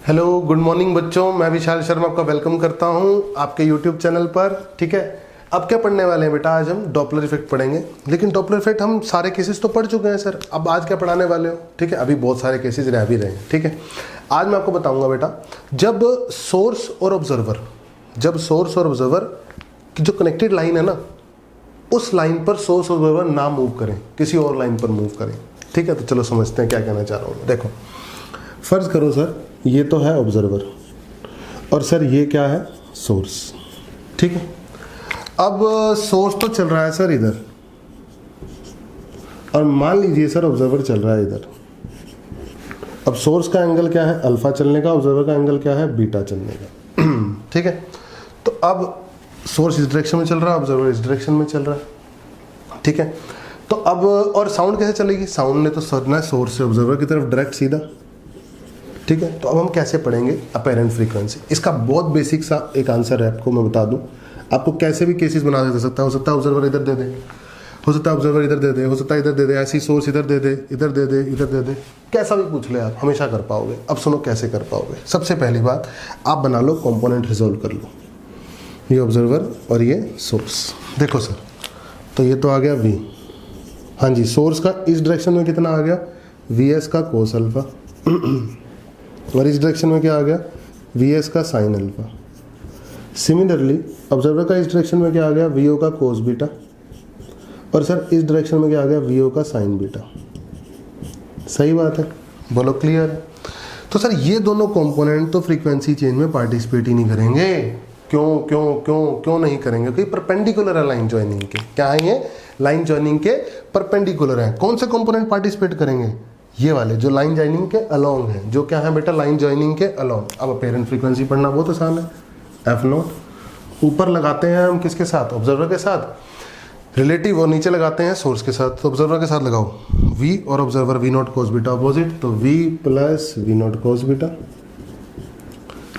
Hello good morning बच्चों, मैं विशाल शर्मा आपका वेलकम करता हूं आपके यूट्यूब चैनल पर। ठीक है, अब क्या पढ़ने वाले हैं बेटा? आज हम डॉपलर इफेक्ट पढ़ेंगे। लेकिन डॉपलर इफेक्ट हम सारे केसेस तो पढ़ चुके हैं सर, अब आज क्या पढ़ाने वाले हो? ठीक है, अभी बहुत सारे केसेस रह भी रहे हैं। ठीक है, आज मैं आपको बताऊंगा बेटा, जब सोर्स और ऑब्जर्वर की जो कनेक्टेड लाइन है ना, उस लाइन पर सोर्स और ऑब्जर्वर ना मूव करें, किसी और लाइन पर मूव करें। ठीक है, तो चलो समझते हैं क्या कहना चाह रहा हूँ। देखो, फर्ज करो सर ये तो है ऑब्जर्वर और सर ये क्या है? सोर्स। ठीक है, अब सोर्स तो चल रहा है सर इधर, और मान लीजिए सर ऑब्जर्वर चल रहा है इधर। अब सोर्स का एंगल क्या है? अल्फा चलने का। ऑब्जर्वर का एंगल क्या है? बीटा चलने का। ठीक है, तो अब सोर्स इस डायरेक्शन में चल रहा है, ऑब्जर्वर इस डायरेक्शन में चल रहा है। ठीक है, तो अब और साउंड कैसे चलेगी? साउंड ने तो चलना है सोर्स से ऑब्जर्वर की तरफ डायरेक्ट सीधा। ठीक है, तो अब हम कैसे पढ़ेंगे अपैरेंट फ्रीक्वेंसी? इसका बहुत बेसिक सा एक आंसर है, आपको मैं बता दूं। आपको कैसे भी केसेस बना दे सकता है। हो सकता है ऑब्जर्वर इधर दे दे, हो सकता है ऑब्जर्वर इधर दे दे, हो सकता है इधर दे दे, ऐसी सोर्स इधर दे दे, इधर दे दे, इधर दे दे, कैसा भी पूछ ले आप हमेशा कर पाओगे। अब सुनो कैसे कर पाओगे। सबसे पहली बात, आप बना लो कंपोनेंट, रिजोल्व कर लो। ये ऑब्जर्वर और ये सोर्स। देखो सर, तो ये तो आ गया V। हाँ जी, सोर्स का इस डायरेक्शन में कितना आ गया? VS का कोस अल्फा। और इस डायरेक्शन में क्या आ गया? VS का साइन अल्फा। सिमिलरली ऑब्जर्वर का इस डायरेक्शन में क्या आ गया? VO का कोस बीटा। और सर इस डायरेक्शन में क्या आ गया? VO का साइन बीटा। सही बात है, बोलो क्लियर है? तो सर ये दोनों कंपोनेंट तो फ्रीक्वेंसी चेंज में पार्टिसिपेट ही नहीं करेंगे। क्यों क्यों क्यों क्यों नहीं करेंगे? क्योंकि परपेंडिकुलर है लाइन ज्वाइनिंग के। क्या है ये? लाइन ज्वाइनिंग के परपेंडिकुलर है। कौन से कंपोनेंट पार्टिसिपेट करेंगे? ये वाले जो लाइन ज्वाइनिंग के अलोंग है। जो क्या है बेटा? लाइन ज्वाइनिंग के अलोंग। अब अपैरेंट फ्रीक्वेंसी पढ़ना बहुत आसान है। F0 ऊपर लगाते हैं हम किसके साथ? ऑब्जर्वर के साथ। रिलेटिव और नीचे लगाते हैं सोर्स के साथ। तो ऑब्जर्वर के साथ लगाओ V और observer V0 cos beta opposite, तो V plus V0 cos beta.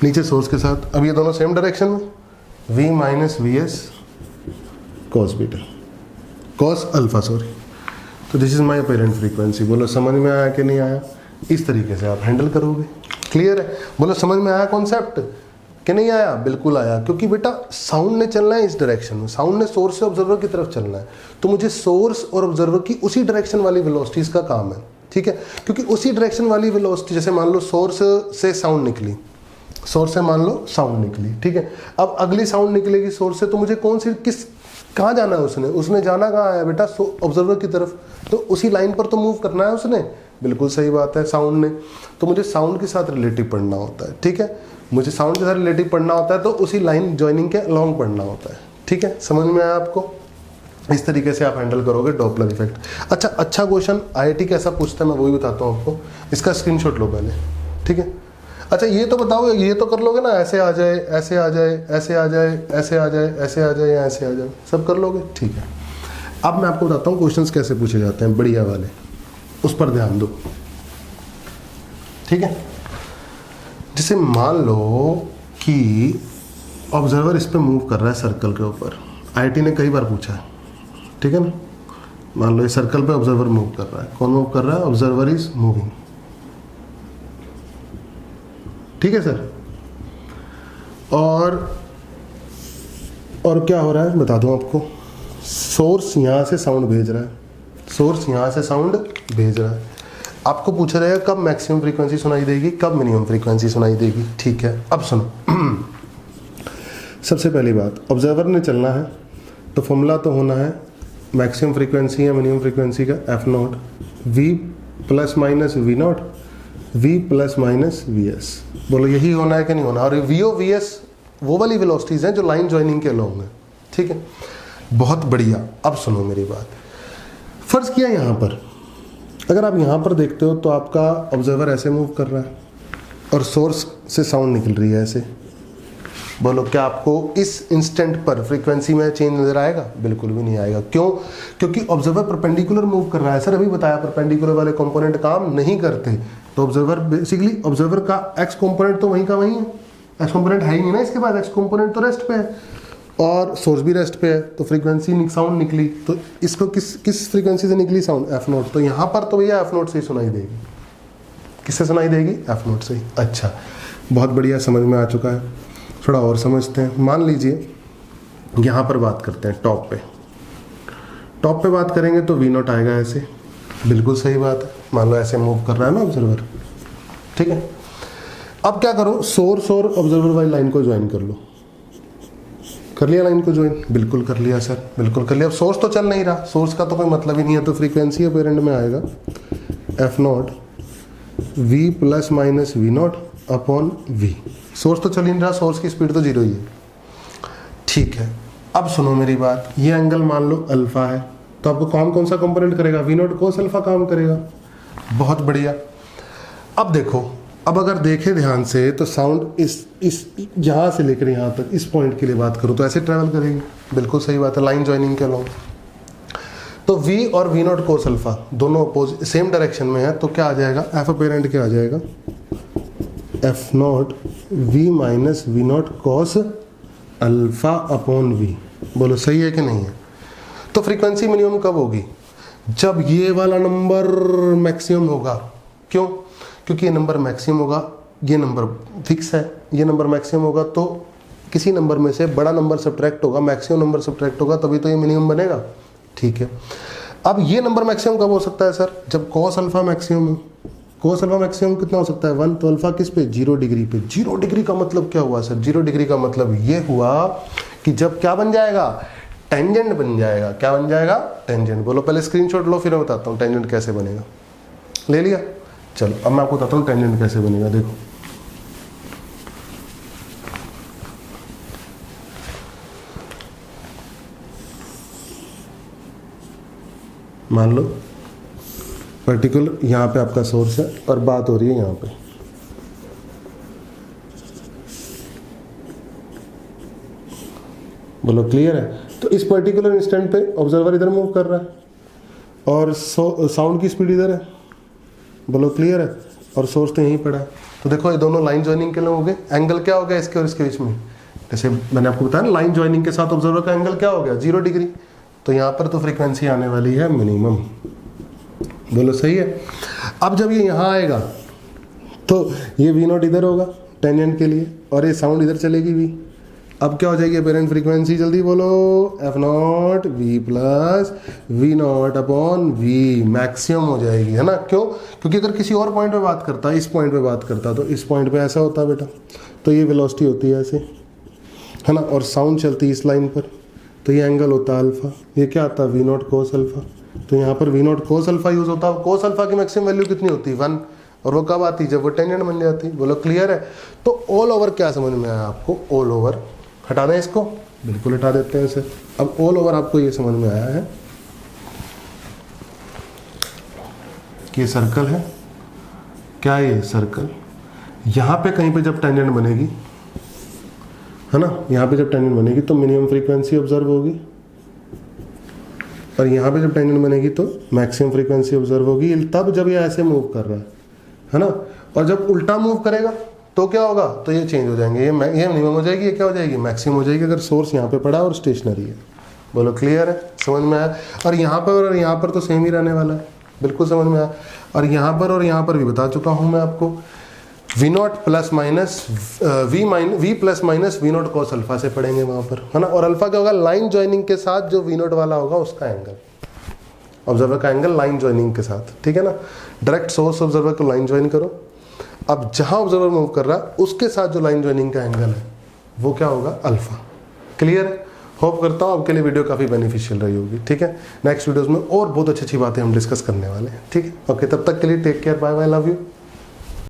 नीचे सोर्स के साथ। अब ये दोनों सेम डायरेक्शन में, V minus VS cos beta, cos alpha sorry. तो this is my apparent frequency. बोलो समझ में आया कि नहीं आया? इस तरीके से आप हैंडल करोगे। क्लियर है? बोलो समझ में आया कॉन्सेप्ट कि नहीं आया? बिल्कुल आया, क्योंकि बेटा साउंड ने चलना है इस डायरेक्शन में, साउंड ने सोर्स से ऑब्जर्वर की तरफ चलना है। तो मुझे सोर्स और ऑब्जर्वर की उसी डायरेक्शन वाली वेलोसिटीज का काम है। ठीक है, क्योंकि उसी डायरेक्शन वाली वेलोसिटी, जैसे मान लो सोर्स से साउंड निकली, सोर्स से मान लो साउंड निकली। ठीक है, अब अगली साउंड निकलेगी सोर्स से, तो मुझे कौन सी कहाँ जाना है? उसने जाना कहाँ है बेटा? ऑब्जर्वर की तरफ। तो उसी लाइन पर तो मूव करना है उसने। बिल्कुल सही बात है, साउंड ने। तो मुझे साउंड के साथ रिलेटिव पढ़ना होता है। ठीक है, मुझे साउंड के साथ रिलेटिव पढ़ना होता है, तो उसी लाइन ज्वाइनिंग के अलोंग पढ़ना होता है। ठीक है, समझ में आया आपको? इस तरीके से आप हैंडल करोगे डॉपलर इफेक्ट। अच्छा क्वेश्चन IIT कैसा पूछता है मैं वही बताता हूँ आपको। इसका स्क्रीनशॉट लो पहले। ठीक है, अच्छा ये तो बताओ, ये तो कर लोगे ना? ऐसे आ जाए, ऐसे आ जाए, ऐसे आ जाए, ऐसे आ जाए, ऐसे आ जाए या ऐसे आ जाए, सब कर लोगे? ठीक है, अब मैं आपको बताता हूँ क्वेश्चंस कैसे पूछे जाते हैं, बढ़िया वाले, उस पर ध्यान दो। ठीक है, जैसे मान लो कि ऑब्जर्वर इस पे मूव कर रहा है सर्कल के ऊपर। IIT ने कई बार पूछा है। ठीक है ना, मान लो इस सर्कल पे ऑब्जर्वर मूव कर रहा है। कौन मूव कर रहा है? Observer is moving. ठीक है सर, और क्या हो रहा है बता दूं आपको। सोर्स यहाँ से साउंड भेज रहा है, सोर्स यहाँ से साउंड भेज रहा है। आपको पूछ रहे हैं कब मैक्सिमम फ्रीक्वेंसी सुनाई देगी, कब मिनिमम फ्रीक्वेंसी सुनाई देगी। ठीक है, अब सुनो। सबसे पहली बात, ऑब्जर्वर ने चलना है तो फॉर्मूला तो होना है मैक्सिमम फ्रीक्वेंसी या मिनिमम फ्रीक्वेंसी का F0 V plus minus V0 V plus minus VS। बोलो यही होना है कि नहीं होना? और VO VS वो वाली वेलोसिटीज हैं जो लाइन ज्वाइनिंग के अलोंग है। ठीक है, बहुत बढ़िया। अब सुनो मेरी बात। फर्ज किया यहाँ पर, अगर आप यहाँ पर देखते हो तो आपका ऑब्जर्वर ऐसे मूव कर रहा है और सोर्स से साउंड निकल रही है ऐसे। बोलो क्या आपको इस इंस्टेंट पर फ्रीक्वेंसी में चेंज नजर आएगा? बिल्कुल भी नहीं आएगा। क्यों? क्योंकि ऑब्जर्वर परपेंडिकुलर मूव कर रहा है। सर अभी बताया परपेंडिकुलर वाले कंपोनेंट काम नहीं करते। तो ऑब्जर्वर बेसिकली, ऑब्जर्वर का एक्स कंपोनेंट तो वहीं का वहीं है। एक्स कंपोनेंट है ही नहीं ना इसके बाद, एक्स कंपोनेंट तो रेस्ट पे है और सोर्स भी रेस्ट पे है। तो फ्रीक्वेंसी साउंड निकली, तो इसको किस फ्रीक्वेंसी से निकली साउंड? F0। तो यहाँ पर तो भैया F0 से ही सुनाई देगी। किससे सुनाई देगी? F0 से ही। अच्छा, बहुत बढ़िया, समझ में आ चुका है। थोड़ा और समझते हैं। मान लीजिए यहाँ पर बात करते हैं टॉप पे बात करेंगे तो वी नॉट आएगा ऐसे, बिल्कुल सही बात है। मान लो ऐसे मूव कर रहा है ना ऑब्जर्वर, ठीक है। अब क्या करो, सोर्स और ऑब्जर्वर वाली लाइन को ज्वाइन कर लो। कर लिया लाइन को ज्वाइन? बिल्कुल कर लिया सर, बिल्कुल कर लिया। अब सोर्स तो चल नहीं रहा, सोर्स का तो कोई मतलब ही नहीं है, तो फ्रीक्वेंसी अपेरेंट में आएगा F naught V plus minus V naught upon V. Source तो चल ही नहीं रहा, सोर्स की स्पीड तो जीरो ही है, ठीक है। अब सुनो मेरी बात, ये एंगल मान लो अल्फा है, तो आपको कौन सा कंपोनेंट करेगा? वी नॉट कोस अल्फा काम करेगा। बहुत बढ़िया। अब देखो, अब अगर देखें ध्यान से तो साउंड इस यहाँ से लेकर यहाँ तक इस पॉइंट के लिए बात करूँ तो ऐसे ट्रैवल करेगी, बिल्कुल सही बात है, लाइन ज्वाइनिंग के अलाउ। तो v और वी नॉट कोस अल्फा दोनों अपोजिट सेम डायरेक्शन में है, तो क्या आ जाएगा? एफ अपेरेंट क्या आ जाएगा? F naught V minus V naught cos alpha upon V. बोलो सही है कि नहीं है? तो फ्रीक्वेंसी मिनिमम कब होगी? जब ये वाला नंबर मैक्सिमम होगा। क्यों? क्योंकि ये नंबर मैक्सिमम होगा, ये नंबर फिक्स है, ये नंबर मैक्सिमम होगा तो किसी नंबर में से बड़ा नंबर सब्ट्रैक्ट होगा, मैक्सिमम नंबर सब्ट्रैक्ट होगा, तभी तो ये मिनिमम बनेगा, ठीक है। अब ये नंबर मैक्सिमम कब हो सकता है सर? जब कॉस अल्फा मैक्सिमम हो। कॉस अल्फा मैक्सिमम कितना हो सकता है? 1। तो अल्फा किस पे? 0 डिग्री पे। 0 डिग्री का मतलब क्या हुआ सर? 0 डिग्री का मतलब ये हुआ कि जब क्या बन जाएगा? टेंजेंट बन जाएगा। क्या बन जाएगा? टेंजेंट। बोलो पहले स्क्रीनशॉट लो, फिर मैं बताता हूँ टेंजेंट कैसे बनेगा। ले लिया? चलो अब मैं आपको बताता हूँ टेंजेंट कैसे बनेगा। देखो मान लो पर्टिकुलर यहाँ पे आपका सोर्स है और बात हो रही है यहाँ पे, बोलो क्लियर है? तो इस पर्टिकुलर इंस्टेंट पे ऑब्जर्वर इधर मूव कर रहा है और साउंड की स्पीड इधर है, बोलो क्लियर है? और सोर्स तो यहीं पड़ा है। तो देखो ये दोनों लाइन ज्वाइनिंग के लिए हो गए। एंगल क्या हो गया इसके और इसके बीच में? जैसे मैंने आपको बताया ना, लाइन ज्वाइनिंग के साथ ऑब्जर्वर का एंगल क्या हो गया? 0 डिग्री। तो यहाँ पर तो फ्रीक्वेंसी आने वाली है मिनिमम। बोलो सही है? अब जब ये यहाँ आएगा तो ये वी नॉट इधर होगा टेंजेंट के लिए और ये साउंड इधर चलेगी वी। अब क्या हो जाएगी अपेरेंट फ्रीक्वेंसी? जल्दी बोलो। F naught V plus V naught upon V maximum हो जाएगी, है ना? क्यों? क्योंकि अगर किसी और पॉइंट पे बात करता, इस पॉइंट पे बात करता, तो इस पॉइंट पे ऐसा होता बेटा, तो ये वेलोसिटी होती है ऐसे, है ना? और साउंड चलती है इस लाइन पर, तो ये एंगल होता है अल्फा। ये क्या आता है? V naught cos alpha. तो यहाँ पर V naught cos alpha use होता है। कोस अल्फा की मैक्सिमम वैल्यू कितनी होती है? 1। और वो कब आती? जब वो टेंजेंट बन जाती। बोलो क्लियर है? तो ऑल ओवर क्या समझ में आया आपको? ऑल ओवर हटा दें इसको? बिल्कुल हटा देते हैं इसे। अब ऑल ओवर आपको ये समझ में आया है कि ये सर्कल है। क्या ये सर्कल? यहाँ पे कहीं पे जब टेंजेंट बनेगी, है ना, यहाँ पे जब टेंजेंट बनेगी तो मिनिमम फ्रीक्वेंसी ऑब्जर्व होगी और यहाँ पे जब टेंजेंट बनेगी तो मैक्सिमम फ्रीक्वेंसी ऑब्जर्व होगी। तब जब ये ऐसे मूव कर रहा है ना, और जब उल्टा मूव करेगा तो क्या होगा? तो ये चेंज हो जाएंगे, ये मिनिमम हो जाएगी, ये क्या हो जाएगी? मैक्सिमम हो जाएगी, अगर सोर्स यहाँ पे पड़ा और स्टेशनरी है। बोलो क्लियर है? समझ में आया? और यहाँ पर तो सेम ही रहने वाला है, बिल्कुल समझ में आया। और यहाँ पर भी बता चुका हूँ मैं आपको, V naught plus minus V plus minus V naught cos alpha से पढ़ेंगे वहाँ पर, है ना? और अल्फा क्या होगा? लाइन ज्वाइनिंग के साथ जो वी नॉट वाला होगा उसका एंगल, ऑब्जर्वर का एंगल लाइन ज्वाइनिंग के साथ, ठीक है ना? डायरेक्ट सोर्स ऑब्जर्वर को लाइन ज्वाइन करो। अब जहाँ ऑब्जर्वर मूव कर रहा है उसके साथ जो लाइन ज्वाइनिंग का एंगल है वो क्या होगा? अल्फा। क्लियर है? होप करता हूँ आपके लिए वीडियो काफ़ी बेनिफिशियल रही होगी, ठीक है? नेक्स्ट वीडियोज़ में और बहुत अच्छी बातें हम डिस्कस करने वाले हैं, ठीक है? ओके, तब तक के लिए take care, bye bye, love you.